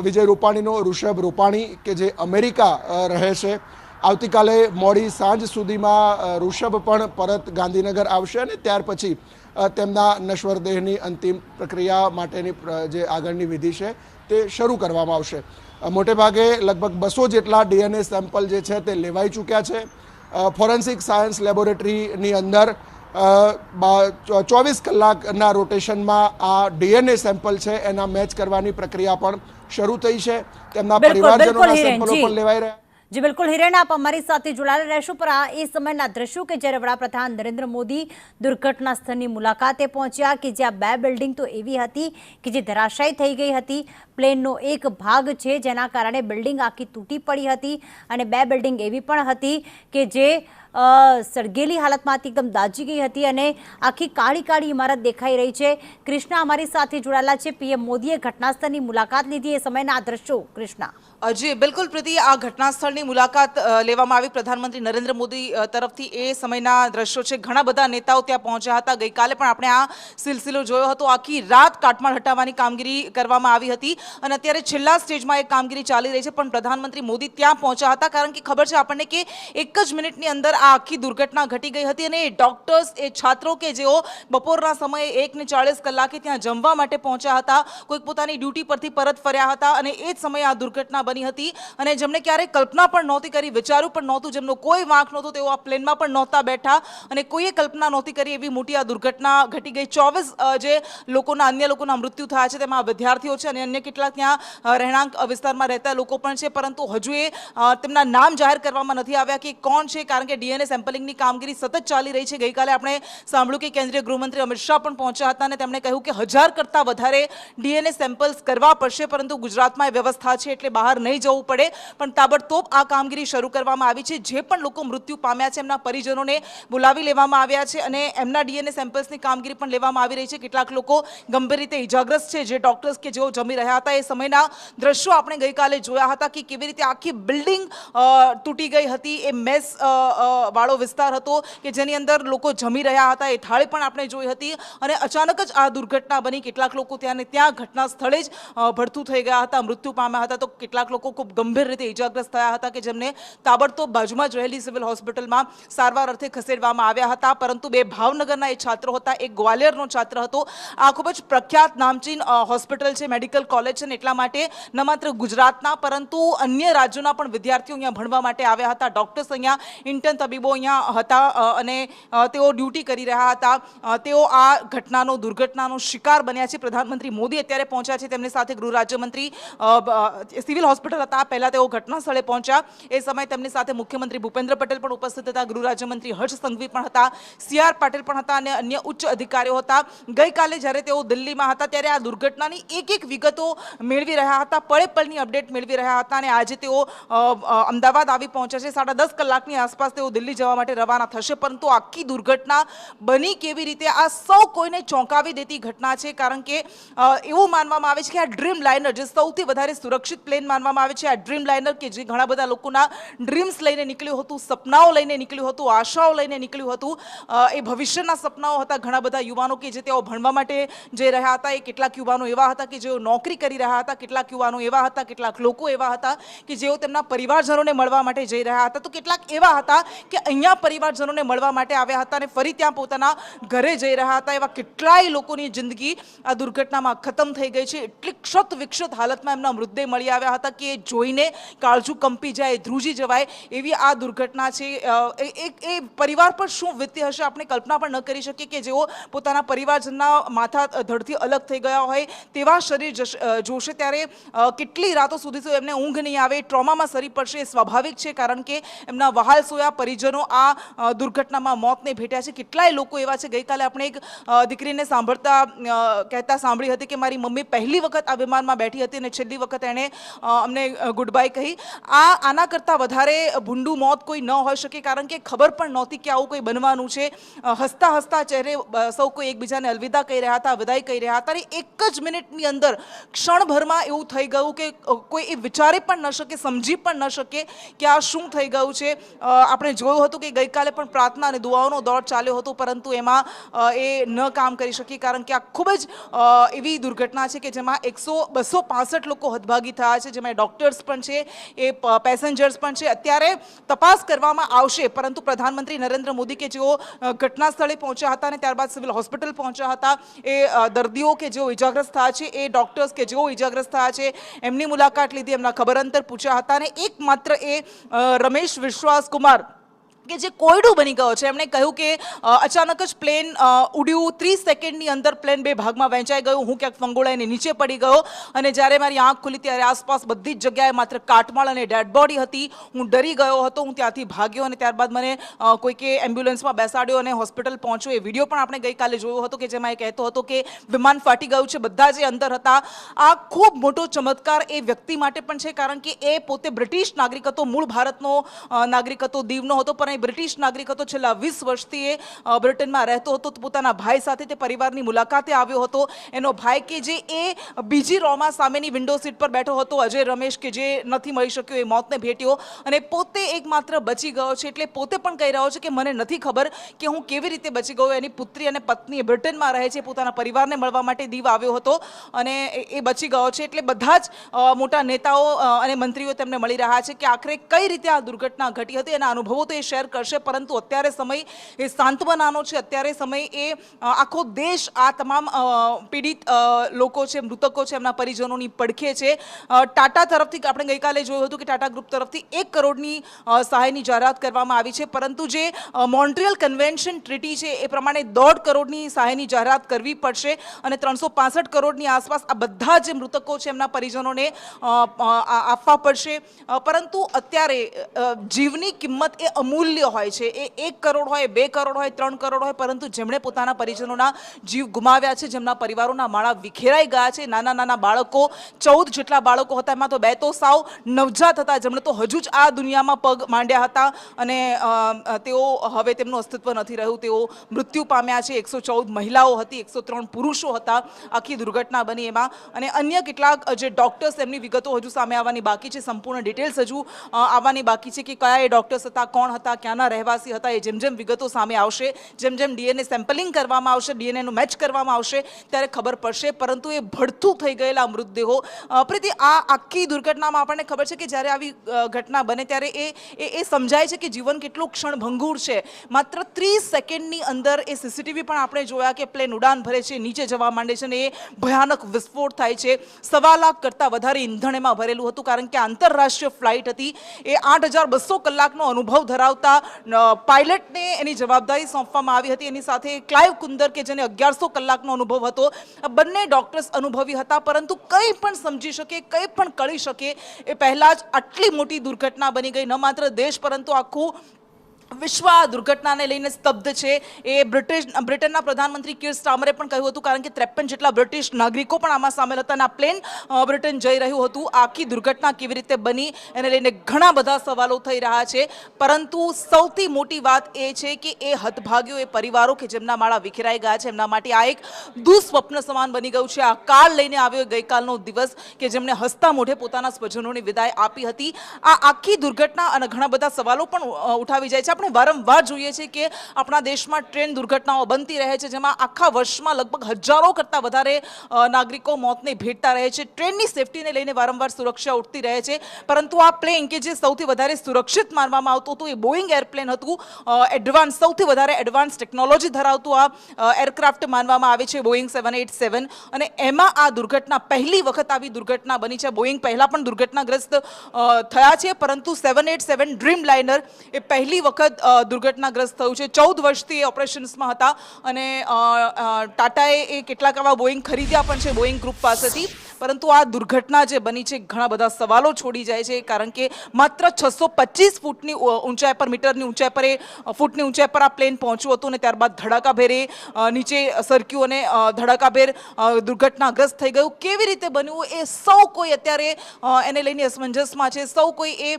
વિજય રૂપાણીનો ઋષભ રૂપાણી કે જે અમેરિકા રહે છે, આવતીકાલે મોડી સાંજ સુધીમાં ઋષભ પણ પરત ગાંધીનગર આવશે અને ત્યાર પછી તેમના નશ્વર દેહની અંતિમ પ્રક્રિયા માટેની જે આગળની વિધિ છે તે શરૂ કરવામાં આવશે. મોટે ભાગે લગભગ 200 જેટલા DNA સેમ્પલ જે છે તે લેવાઈ ચૂક્યા છે. ફોરેન્સિક સાયન્સ લેબોરેટરીની અંદર 24 કલાકના રોટેશનમાં આ DNA સેમ્પલ છે એના મેચ કરવાની પ્રક્રિયા પણ શરૂ થઈ છે. તેમના પરિવારજનોના સેમ્પલો પણ લેવાઈ રહ્યા. જી બિલકુલ હિરેન, આપ અમારી સાથે જોડાયેલા રહેશો. પણ આ એ સમયના દ્રશ્યો કે જ્યારે વડાપ્રધાન નરેન્દ્ર મોદી દુર્ઘટના સ્થળની મુલાકાતે પહોંચ્યા કે જ્યાં 2 બિલ્ડિંગ તો એવી હતી કે જે ધરાશાયી થઈ ગઈ હતી. પ્લેનનો એક ભાગ છે જેના કારણે બિલ્ડિંગ આખી તૂટી પડી હતી અને 2 બિલ્ડિંગ એવી પણ હતી કે જે સળગેલી હાલતમાંથી એકદમ દાજી ગઈ હતી અને આખી કાળી કાળી ઇમારત દેખાઈ રહી છે. કૃષ્ણા અમારી સાથે જોડાયેલા છે. પીએમ મોદીએ ઘટનાસ્થળની મુલાકાત લીધી, એ સમયના આ દ્રશ્યો. કૃષ્ણા. જી બિલકુલ પ્રીતિ, આ ઘટનાસ્થળની મુલાકાત લેવામાં આવી પ્રધાનમંત્રી નરેન્દ્ર મોદી તરફથી. એ સમયના દ્રશ્યો છે. ઘણા બધા નેતાઓ ત્યાં પહોંચ્યા હતા. ગઈકાલે પણ આપણે આ સિલસિલો જોયો હતો. આખી રાત કાટમાળ હટાવવાની કામગીરી કરવામાં આવી હતી અને અત્યારે છેલ્લા સ્ટેજમાં એ કામગીરી ચાલી રહી છે. પણ પ્રધાનમંત્રી મોદી ત્યાં પહોંચ્યા હતા કારણ કે ખબર છે આપણને કે એક જ મિનિટની અંદર આ આખી દુર્ઘટના ઘટી ગઈ હતી અને ડોક્ટર્સ, એ છાત્રો કે જેઓ બપોરના સમયે 1:40 કલાકે ત્યાં જમવા માટે પહોંચ્યા હતા, કોઈક પોતાની ડ્યુટી પરથી પરત ફર્યા હતા અને એ જ સમયે આ દુર્ઘટના બની હતી. અને જેમને ક્યારેય કલ્પના પણ નહોતી કરી, વિચાર્યું પણ નહોતું, જેમનો કોઈ વાંક નહોતો, તેઓ આ પ્લેનમાં પણ નહોતા બેઠા અને કોઈએ કલ્પના નહોતી કરી એવી મોટી આ દુર્ઘટના ઘટી ગઈ. 24 જે અન્ય લોકોના મૃત્યુ થયા છે તેમાં વિદ્યાર્થીઓ છે અને અન્ય કેટલાક ત્યાં રહેણાંક વિસ્તારમાં રહેતા લોકો પણ છે, પરંતુ હજુ એ તેમના નામ જાહેર કરવામાં નથી આવ્યા કે કોણ છે, કારણ કે DNA સેમ્પલિંગની કામગીરી સતત ચાલી રહી છે. ગઈકાલે આપણે સાંભળ્યું કે કેન્દ્રીય ગૃહમંત્રી અમિત શાહ પણ પહોંચ્યા હતા અને તેમણે કહ્યું કે 1000 કરતાં વધારે DNA સેમ્પલ્સ કરવા પડશે, પરંતુ ગુજરાતમાં એ વ્યવસ્થા છે એટલે બહાર નહીં જવું પડે. પણ તાબડતોબ આ કામગીરી શરૂ કરવામાં આવી છે. જે પણ લોકો મૃત્યુ પામ્યા છે એમના પરિજનોને બોલાવી લેવામાં આવ્યા છે અને એમના DNA સેમ્પલ્સની કામગીરી પણ લેવામાં આવી રહી છે. કેટલાક લોકો ગંભીર રીતે ઇજાગ્રસ્ત છે, જે ડોક્ટર્સ કે જેઓ જમી રહ્યા હતા. એ સમયના દ્રશ્યો આપણે ગઈકાલે જોયા હતા કે કેવી રીતે આખી બિલ્ડિંગ તૂટી ગઈ હતી. એ મેસ વાળો વિસ્તાર હતો કે જેની અંદર લોકો જમી રહ્યા હતા. એ થાળી પણ આપણે જોઈ હતી અને અચાનક જ આ દુર્ઘટના બની. કેટલાક લોકો ત્યાં ઘટના સ્થળે જ ભડથું થઈ ગયા હતા, મૃત્યુ પામ્યા હતા, તો કેટલાક લોકો ખૂબ ગંભીર રીતે ઇજાગ્રસ્ત થયા હતા કે જેમને તાબડતોબ બાજુમાં જ રહેલી સિવિલ હોસ્પિટલમાં સારવાર અર્થે ખસેડવામાં આવ્યા હતા. પરંતુ 2 ભાવનગરના એ છાત્રો હતા, એક ગ્વાલિયરનો છાત્ર હતો. આ ખૂબ જ પ્રખ્યાત નામચીન હોસ્પિટલ છે, મેડિકલ કોલેજ છે, એટલા માટે ન માત્ર ગુજરાતના પરંતુ અન્ય રાજ્યોના પણ વિદ્યાર્થીઓ અહીંયા ભણવા માટે આવ્યા હતા. ડોક્ટર્સ અહીંયા, ઇન્ટર્ન તબીબો અહીંયા હતા અને તેઓ ડ્યુટી કરી રહ્યા હતા. તેઓ આ દુર્ઘટનાનો શિકાર બન્યા છે. પ્રધાનમંત્રી મોદી અત્યારે પહોંચ્યા છે, તેમની સાથે ગૃહ રાજ્યમંત્રી સિવિલ હોસ્પિટલ હતા, પહેલા તેઓ ઘટના સ્થળે પહોંચ્યા. એ સમયે તેમની સાથે મુખ્યમંત્રી ભૂપેન્દ્ર પટેલ પણ ઉપસ્થિત હતા, ગૃહ રાજ્યમંત્રી હર્ષ સંઘવી પણ હતા, CR પાટીલ પણ હતા અને અન્ય ઉચ્ચ અધિકારીઓ હતા. ગઈકાલે જ્યારે તેઓ દિલ્હીમાં હતા ત્યારે આ દુર્ઘટનાની એક વિગતો મેળવી રહ્યા હતા, પળે પળની અપડેટ મેળવી રહ્યા હતા અને આજે તેઓ અમદાવાદ આવી પહોંચ્યા છે. 10:30 કલાકની આસપાસ તેઓ દિલ્હી જવા માટે રવાના થશે. પરંતુ આખી દુર્ઘટના બની કેવી રીતે, આ સૌ કોઈને ચોંકાવી દેતી ઘટના છે. કારણ કે એવું માનવામાં આવે છે કે આ ડ્રીમ લાઇનર, જે સૌથી વધારે સુરક્ષિત પ્લેન માનવામાં આવે છે, આ ડ્રીમ લાઇનર કે જે ઘણા બધા લોકોના ડ્રીમ્સ લઈને નીકળ્યું હતું, સપનાઓ લઈને નીકળ્યું હતું, આશાઓ લઈને નીકળ્યું હતું. એ ભવિષ્યના સપનાઓ હતા. ઘણા બધા યુવાનો કે જે તેઓ ભણવા માટે જઈ રહ્યા હતા, એ કેટલાક યુવાનો એવા હતા કે જેઓ નોકરી કરી રહ્યા હતા, કેટલાક યુવાનો એવા હતા, કેટલાક લોકો એવા હતા કે જેઓ તેમના પરિવારજનોને મળવા માટે જઈ રહ્યા હતા, તો કેટલાક એવા હતા કે અહીંયા પરિવારજનોને મળવા માટે આવ્યા હતા અને ફરી ત્યાં પોતાના ઘરે જઈ રહ્યા હતા. એવા કેટલાય લોકોની જિંદગી આ દુર્ઘટનામાં ખતમ થઈ ગઈ છે. એટલી ક્ષત વિક્ષત હાલતમાં એમના મૃતદેહ મળી આવ્યા હતા કે જોઈને કાળજું કંપી જાય, ધ્રુજી જવાય એવી આ દુર્ઘટના છે. એ પરિવાર પર શું વીતી હશે આપણે કલ્પના પણ ન કરી શકીએ કે જેઓ પોતાના પરિવારજનના માથા ધડથી અલગ થઈ ગયા હોય તેવા શરીર જોશે ત્યારે કેટલી રાતો સુધી તો એમને ઊંઘ નહીં આવે, ટ્રોમામાં સરી પડશે. એ સ્વાભાવિક છે કારણ કે એમના વહાલ સોયા પરિજનો આ દુર્ઘટનામાં મોતને ભેટ્યા છે. કેટલાય લોકો એવા છે. ગઈકાલે આપણે એક દીકરીને કહેતા સાંભળી હતી કે મારી મમ્મી પહેલી વખત આ વિમાનમાં બેઠી હતી અને છેલ્લી વખત એણે અમને ગુડ બાય કહી. આના કરતાં વધારે ભૂંડું મોત કોઈ ન હોઈ શકે કારણ કે ખબર પણ નહોતી કે આવું કોઈ બનવાનું છે. હસતા હસતા ચહેરે સૌ કોઈ એકબીજાને અલવિદા કહી રહ્યા હતા, વિદાય કહી રહ્યા હતા અને એક જ મિનિટની અંદર ક્ષણભરમાં એવું થઈ ગયું કે કોઈ એ વિચારી પણ ન શકે, સમજી પણ ન શકે કે આ શું થઈ ગયું છે. આપણે જોયું હતું કે ગઈકાલે પણ પ્રાર્થના અને દુઆઓનો દોર ચાલ્યો હતો, પરંતુ એમાં એ ન કામ કરી શકી, કારણ કે આ ખૂબ જ એવી દુર્ઘટના છે કે જેમાં 265 લોકો હતભાગી થયા છે, જેમાં ડોક્ટર્સ પણ છે, એ પેસેન્જર્સ પણ છે. અત્યારે તપાસ કરવામાં આવશે, પરંતુ પ્રધાનમંત્રી નરેન્દ્ર મોદી કે જેઓ ઘટના સ્થળે પહોંચ્યા હતા અને ત્યારબાદ સિવિલ હોસ્પિટલ પહોંચ્યા હતા, એ દર્દીઓ કે જેઓ ઇજાગ્રસ્ત થયા છે, એ ડોક્ટર્સ કે જેઓ ઇજાગ્રસ્ત થયા છે, એમની મુલાકાત લીધી, એમના ખબર અંતર પૂછ્યા હતા. અને એકમાત્ર એ રમેશ વિશ્વાસ કુમાર કે જે કોયડું બની ગયો છે, એમણે કહ્યું કે અચાનક જ પ્લેન ઉડ્યું, 30 સેકન્ડની અંદર પ્લેન બે ભાગમાં વહેંચાઈ ગયું, હું ક્યાંક ફંગોળાઈને નીચે પડી ગયો, અને જ્યારે મારી આંખ ખુલી ત્યારે આસપાસ બધી જ જગ્યાએ માત્ર કાટમાળ અને ડેડ બોડી હતી. હું ડરી ગયો હતો, હું ત્યાંથી ભાગ્યો અને ત્યારબાદ મને કોઈકે એમ્બ્યુલન્સમાં બેસાડ્યો અને હોસ્પિટલ પહોંચ્યો. એ વિડીયો પણ આપણે ગઈકાલે જોયો હતો કે જેમાં એ કહેતો હતો કે વિમાન ફાટી ગયું છે, બધા જે અંદર હતા. આ ખૂબ મોટો ચમત્કાર એ વ્યક્તિ માટે પણ છે, કારણ કે એ પોતે બ્રિટિશ નાગરિક હતો, મૂળ ભારતનો નાગરિક હતો, દીવનો હતો, પણ બ્રિટિશ નાગરિક હતો. છેલ્લા 20 વર્ષથી એ બ્રિટનમાં રહેતો હતો. પોતાના ભાઈ સાથે તે પરિવારની મુલાકાતે આવ્યો હતો. એનો ભાઈ કે જે એ બીજી રોમાં સામેની વિન્ડો સીટ પર બેઠો હતો, અજય રમેશ, કે જે નથી મળી શક્યો, એ મોતને ભેટ્યો અને પોતે એકમાત્ર બચી ગયો છે. એટલે પોતે પણ કહી રહ્યો છે કે મને નથી ખબર કે હું કેવી રીતે બચી ગયો. એની પુત્રી અને પત્ની બ્રિટનમાં રહે છે, પોતાના પરિવારને મળવા માટે દીવ આવ્યો હતો અને એ બચી ગયો છે. એટલે બધા જ મોટા નેતાઓ અને મંત્રીઓ તેમને મળી રહ્યા છે કે આખરે કઈ રીતે આ દુર્ઘટના ઘટી હતી. એના અનુભવો તો એ શેર કરશે, પરંતુ અત્યારે સમય એ સાંત્વનાનો છે. અત્યારે સમય એ આખો દેશ આ તમામ પીડિત લોકો છે, મૃતકો છે, એમના પરિજનોની પડખે છે. ટાટા તરફથી આપણે ગઈકાલે જોયું હતું કે ટાટા ગ્રુપ તરફથી 1 કરોડની સહાયની જાહેરાત કરવામાં આવી છે, પરંતુ જે મોન્ટ્રીયલ કન્વેન્શન ટ્રીટી છે એ પ્રમાણે 1.5 કરોડની સહાયની જાહેરાત કરવી પડશે અને 365 કરોડની આસપાસ આ બધા જે મૃતકો છે એમના પરિજનોને આપવા પડશે. પરંતુ અત્યારે જીવની કિંમત એ અમૂલ્ય હોય છે. એ 1 કરોડ હોય, 2 કરોડ હોય, 3 કરોડ હોય, પરંતુ જેમણે પોતાના પરિજનોના જીવ ગુમાવ્યા છે, જેમના પરિવારોના માળા વિખેરાઈ ગયા છે, નાના નાના બાળકો, 14 જેટલા બાળકો હતા, એમાં તો 2 તો સાવ નવજાત હતા, જેમણે તો હજુ જ આ દુનિયામાં પગ માંડ્યા હતા અને તેઓ હવે તેમનું અસ્તિત્વ નથી રહ્યું. તેઓ મૃત્યુ પામ્યા છે. 114 મહિલાઓ હતી, 103 પુરુષો હતા આખી દુર્ઘટના બની એમાં. અને અન્ય કેટલાક જે ડોક્ટર્સ, એમની વિગતો હજુ સામે આવવાની બાકી છે, સંપૂર્ણ ડિટેલ્સ હજુ આવવાની બાકી છે કે કયા એ ડોક્ટર્સ હતા, કોણ હતા, ક્યાંના રહેવાસી હતા. એ જેમ જેમ વિગતો સામે આવશે, જેમ જેમ ડીએનએ સેમ્પલિંગ કરવામાં આવશે, ડીએનએનું મેચ કરવામાં આવશે, ત્યારે ખબર પડશે. પરંતુ એ ભડથું થઈ ગયેલા મૃતદેહો, પ્રીતિ, આ આખી દુર્ઘટનામાં આપણને ખબર છે કે જ્યારે આવી ઘટના બને ત્યારે એ સમજાય છે કે જીવન કેટલું ક્ષણભંગુર છે. માત્ર 30 સેકન્ડની અંદર એ સીસીટીવી પણ આપણે જોયા કે પ્લેન ઉડાન ભરે છે, નીચે જવા માંડે છે અને એ ભયાનક વિસ્ફોટ થાય છે. 1.25 લાખ કરતાં વધારે ઈંધણ એમાં ભરેલું હતું, કારણ કે આંતરરાષ્ટ્રીય ફ્લાઇટ હતી. એ 8200 કલાકનો અનુભવ ધરાવતા પાયલટને એની જવાબદારી સોંપવામાં આવી હતી. એની સાથે ક્લાઇવ કુંદર કે જેને 1100 કલાકનો અનુભવ હતો. બંને ડોક્ટર્સ અનુભવી હતા, પરંતુ કંઈ પણ સમજી શકે, કંઈ પણ કરી શકે એ પહેલાં જ આટલી મોટી દુર્ઘટના બની ગઈ. ન માત્ર દેશ પરંતુ આખું વિશ્વ આ દુર્ઘટનાને લઈને સ્તબ્ધ છે. એ બ્રિટનના પ્રધાનમંત્રી કીર સ્ટાર્મરે પણ કહ્યું હતું, કારણ કે 53 જેટલા બ્રિટિશ નાગરિકો પણ આમાં સામેલ હતા અને આ પ્લેન બ્રિટન જઈ રહ્યું હતું. આખી દુર્ઘટના કેવી રીતે બની એને લઈને ઘણા બધા સવાલો થઈ રહ્યા છે, પરંતુ સૌથી મોટી વાત એ છે કે એ હતભાગ્યો, એ પરિવારો કે જેમના માળા વિખેરાઈ ગયા છે, એમના માટે આ એક દુઃસ્વપ્ન સમાન બની ગયું છે. આ કાળ લઈને આવ્યો ગઈકાલનો દિવસ કે જેમણે હસતા મોઢે પોતાના સ્વજનોની વિદાય આપી હતી. આ આખી દુર્ઘટના અને ઘણા બધા સવાલો પણ ઉઠાવી જાય છે. આપણે વારંવાર જોઈએ છીએ કે આપણા દેશમાં ટ્રેન દુર્ઘટનાઓ બનતી રહે છે, જેમાં આખા વર્ષમાં લગભગ હજારો કરતાં વધારે નાગરિકો મોતને ભેટતા રહે છે. ટ્રેનની સેફટીને લઈને વારંવાર સુરક્ષા ઉઠતી રહે છે, પરંતુ આ પ્લેન કે જે સૌથી વધારે સુરક્ષિત માનવામાં આવતું હતું, એ બોઈંગ એરપ્લેન હતું. એડવાન્સ, સૌથી વધારે એડવાન્સ ટેકનોલોજી ધરાવતું આ એરક્રાફ્ટ માનવામાં આવે છે, બોઈંગ 787. અને એમાં આ દુર્ઘટના પહેલી વખત આવી દુર્ઘટના બની છે. બોઈંગ પહેલા પણ દુર્ઘટનાગ્રસ્ત થયા છે, પરંતુ 787 ડ્રીમ લાઇનર એ પહેલી વખત દુર્ઘટનાગ્રસ્ત થયું છે. 14 વર્ષથી એ ઓપરેશન્સમાં હતા અને ટાટાએ એ કેટલાક આવા બોઈંગ ખરીદ્યા પણ છે બોઈંગ ગ્રુપ પાસેથી. પરંતુ આ દુર્ઘટના જે બની છે ઘણા બધા સવાલો છોડી જાય છે, કારણ કે માત્ર 625 ફૂટની ઊંચાઈ પર, મીટરની ઊંચાઈ પર, ફૂટની ઊંચાઈ પર આ પ્લેન પહોંચ્યું હતું અને ત્યારબાદ ધડાકાભેર નીચે સરક્યું અને ધડાકાભેર દુર્ઘટનાગ્રસ્ત થઈ ગયું. કેવી રીતે બન્યું એ સૌ કોઈ અત્યારે એને લઈને અસમંજસમાં છે. સૌ કોઈ એ